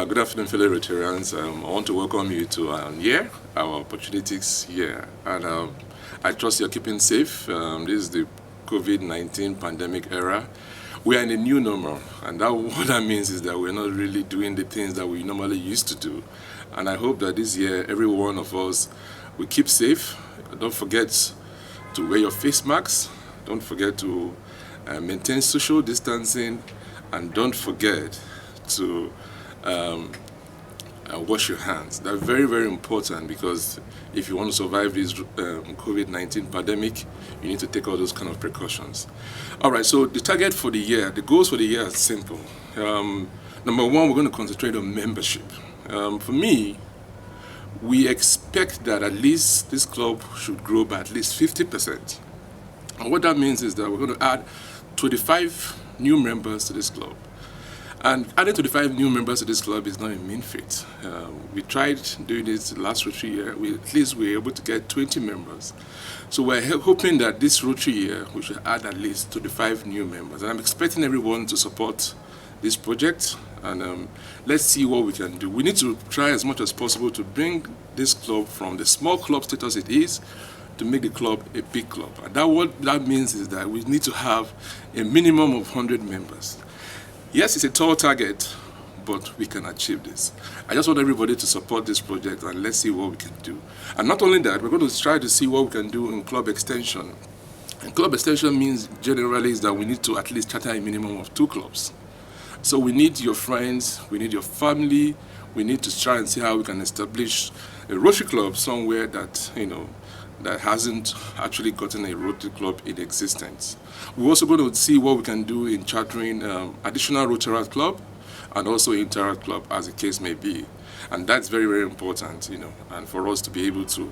Good afternoon, fellow Rotarians. I want to welcome you to our opportunities year. And I trust you're keeping safe. This is the COVID-19 pandemic era. We are in a new normal, and what that means is that we're not really doing the things that we normally used to do. And I hope that this year, every one of us will keep safe. Don't forget to wear your face masks. Don't forget to maintain social distancing, and don't forget to wash your hands. They're very, very important, because if you want to survive this COVID-19 pandemic, you need to take all those kind of precautions. All right, so the target for the year, the goals for the year are simple. Number one, we're going to concentrate on membership. For me, we expect that at least this club should grow by at least 50%. And what that means is that we're going to add 25 new members to this club. And adding 25 new members to this club is not a mean feat. We tried doing this last Rotary year. At least we were able to get 20 members. So we're hoping that this Rotary year we should add at least 25 new members. And I'm expecting everyone to support this project. And let's see what we can do. We need to try as much as possible to bring this club from the small club status it is to make the club a big club. And what that means is that we need to have a minimum of 100 members. Yes, it's a tall target, but we can achieve this. I just want everybody to support this project, and let's see what we can do. And not only that, we're going to try to see what we can do in club extension. And club extension means generally is that we need to at least charter a minimum of 2 clubs. So we need your friends, we need your family, we need to try and see how we can establish a Rotary club somewhere that, that hasn't actually gotten a Rotary club in existence. We're also going to see what we can do in chartering additional Rotary club and also Inter club, as the case may be. And that's very, very important, and for us to be able to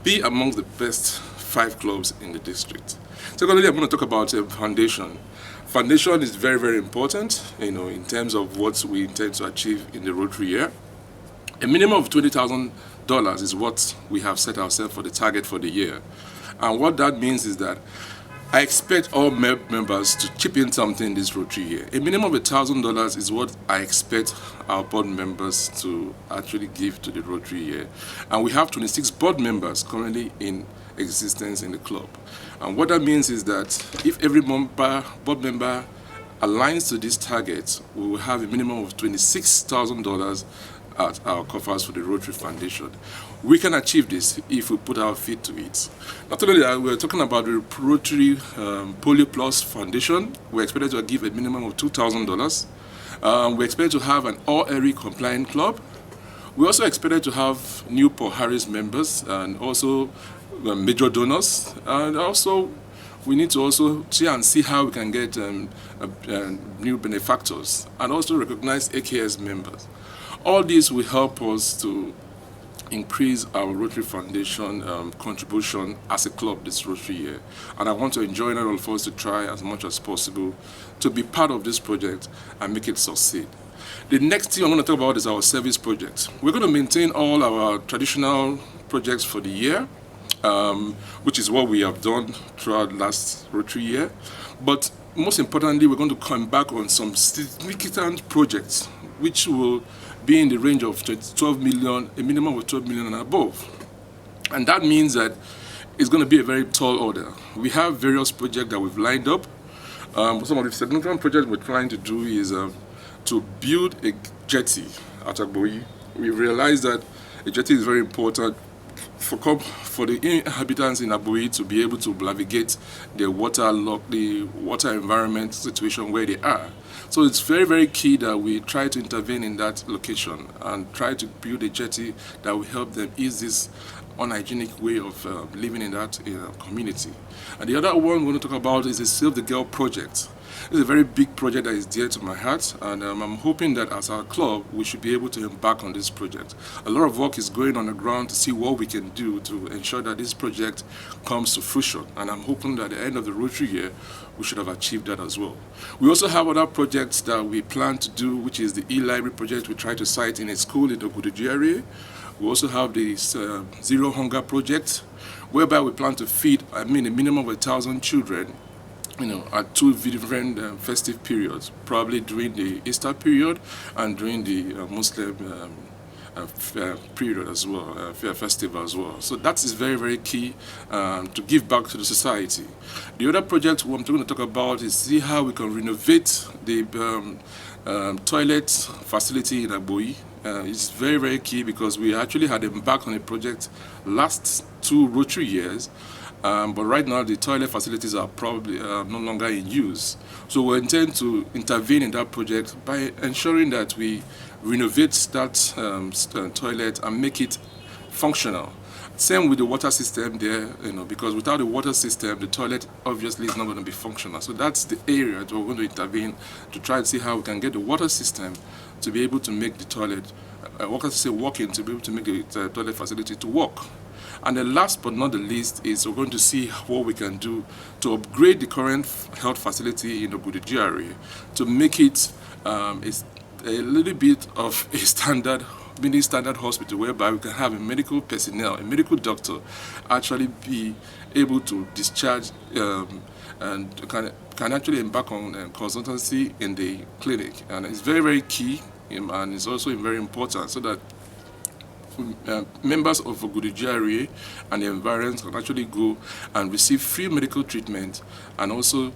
be among the best 5 clubs in the district. Secondly, I'm going to talk about foundation. Foundation is very, very important, in terms of what we intend to achieve in the Rotary year. A minimum of $20,000 is what we have set ourselves for the target for the year. And what that means is that I expect all members to chip in something this Rotary year. A minimum of $1,000 is what I expect our board members to actually give to the Rotary year. And we have 26 board members currently in existence in the club. And what that means is that if every board member aligns to this target, we will have a minimum of $26,000 at our coffers for the Rotary Foundation. We can achieve this if we put our feet to it. Not only that, we're talking about the Rotary Polio Plus Foundation. We're expected to give a minimum of $2,000. We're expected to have an all-area compliant club. We also expected to have new Paul Harris members and also major donors. And also, we need to also try and see how we can get new benefactors and also recognize AKS members. All this will help us to increase our Rotary Foundation contribution as a club this Rotary year. And I want to join all of us to try as much as possible to be part of this project and make it succeed. The next thing I'm going to talk about is our service project. We're going to maintain all our traditional projects for the year, which is what we have done throughout last Rotary year. But most importantly, we're going to come back on some significant projects which will be in the range of 12 million, a minimum of 12 million and above. And that means that it's going to be a very tall order. We have various projects that we've lined up. Some of the significant projects we're trying to do is to build a jetty at Agboyi. We realize that a jetty is very important for the inhabitants in Agboyi to be able to navigate the water environment situation where they are. So it's very, very key that we try to intervene in that location and try to build a jetty that will help them ease this unhygienic way of living in that community. And the other one we want to talk about is the Save the Girl project. It's a very big project that is dear to my heart, and I'm hoping that as our club, we should be able to embark on this project. A lot of work is going on the ground to see what we can do to ensure that this project comes to fruition, and I'm hoping that at the end of the Rotary year, we should have achieved that as well. We also have other projects that we plan to do, which is the e-library project we try to site in a school in the Oguduji area. We also have the Zero Hunger project, whereby we plan to feed, a minimum of 1,000 children at two different festive periods, probably during the Easter period and during the Muslim period as well, festival as well. So that is very, very key to give back to the society. The other project I'm going to talk about is see how we can renovate the toilet facility in Aboyi. It's very, very key because we actually had embarked on a project last 2 Rotary years. But right now the toilet facilities are probably no longer in use. So we intend to intervene in that project by ensuring that we renovate that toilet and make it functional. Same with the water system there, because without the water system, the toilet obviously is not going to be functional. So that's the area that we're going to intervene to try and see how we can get the water system to be able to make the toilet, working, to be able to make the toilet facility to work. And the last but not the least is we're going to see what we can do to upgrade the current health facility in the Ogudu GRA to make it a little bit of a standard hospital whereby we can have a medical personnel, a medical doctor actually be able to discharge and can actually embark on consultancy in the clinic. And it's very, very key, and it's also very important so that members of Ogudu GRA and the environs can actually go and receive free medical treatment and also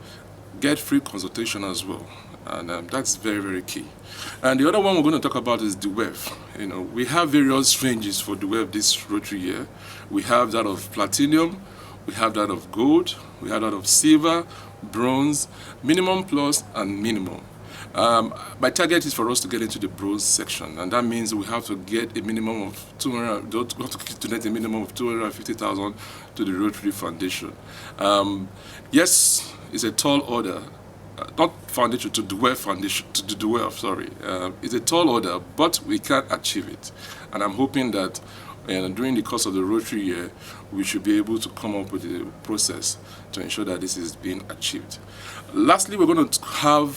get free consultation as well. And that's very, very key. And the other one we're going to talk about is the WEF. We have various ranges for the WEF this Rotary year. We have that of platinum, we have that of gold, we have that of silver, bronze, minimum plus, and minimum. My target is for us to get into the bronze section, and that means we have to get a minimum of donate a minimum of 250,000 to the Rotary Foundation. Yes, it's a tall order. Not foundation, to the WEF Foundation, to the WEF, sorry. It's a tall order, but we can achieve it. And I'm hoping that during the course of the Rotary year, we should be able to come up with a process to ensure that this is being achieved. Lastly, we're going to have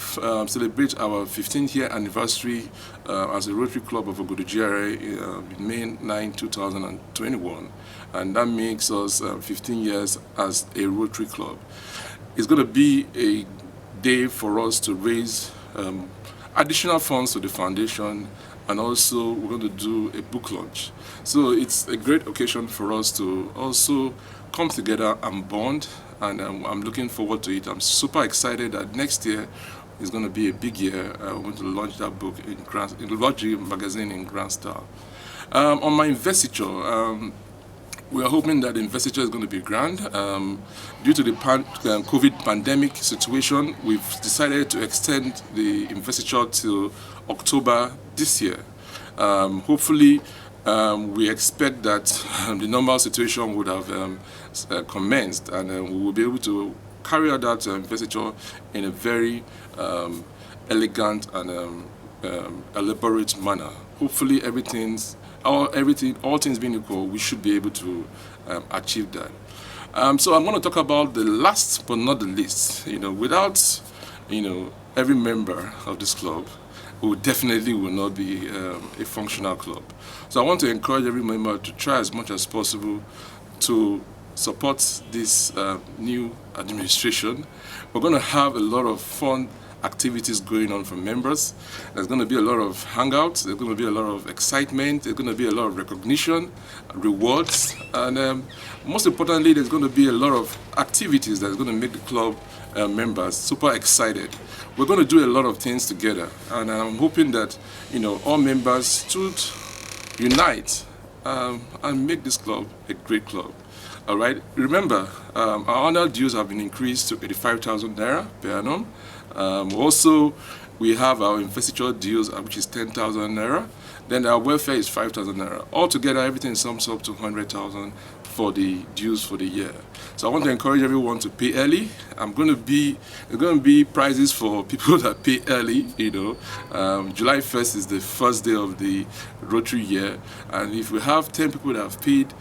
celebrate our 15th year anniversary as a Rotary Club of Ogudu GRA in May 9, 2021. And that makes us 15 years as a Rotary Club. It's going to be a day for us to raise additional funds to the foundation, and also we're going to do a book launch. So it's a great occasion for us to also come together and bond, and I'm looking forward to it. I'm super excited that next year is going to be a big year. We're going to launch that book in the Rotary magazine in Grand Style. On my investiture, we are hoping that the investiture is going to be grand. Due to the COVID pandemic situation, we've decided to extend the investiture till October this year. Hopefully, we expect that the normal situation would have commenced, and we will be able to carry out that investiture in a very elegant and elaborate manner. Hopefully, all things being equal, we should be able to achieve that. So I'm going to talk about the last but not the least. Without every member of this club, we definitely will not be a functional club. So I want to encourage every member to try as much as possible to support this new administration. We're going to have a lot of fun activities going on for members. There's going to be a lot of hangouts, there's going to be a lot of excitement, there's going to be a lot of recognition, rewards, and most importantly, there's going to be a lot of activities that's going to make the club members super excited. We're going to do a lot of things together, and I'm hoping that all members should unite and make this club a great club. All right. Remember, our annual dues have been increased to 85,000 naira per annum. Also, we have our investiture dues, which is 10,000 naira. Then our welfare is 5,000 naira. Altogether, everything sums up to 100,000 for the dues for the year. So I want to encourage everyone to pay early. There's going to be prizes for people that pay early. July 1st is the first day of the Rotary year, and if we have 10 people that have paid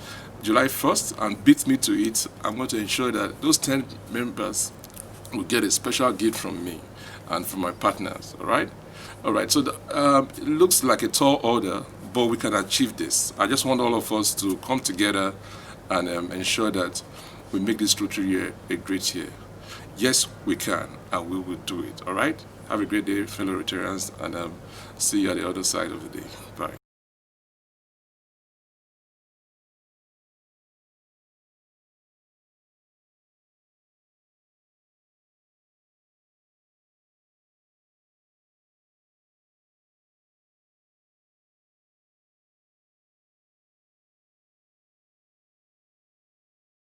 July 1st and beat me to it, I'm going to ensure that those 10 members will get a special gift from me and from my partners. All right. So it looks like a tall order, but we can achieve this. I just want all of us to come together and ensure that we make this Rotary year a great year. Yes, we can, and we will do it. All right? Have a great day, fellow Rotarians, and see you at the other side of the day. Bye.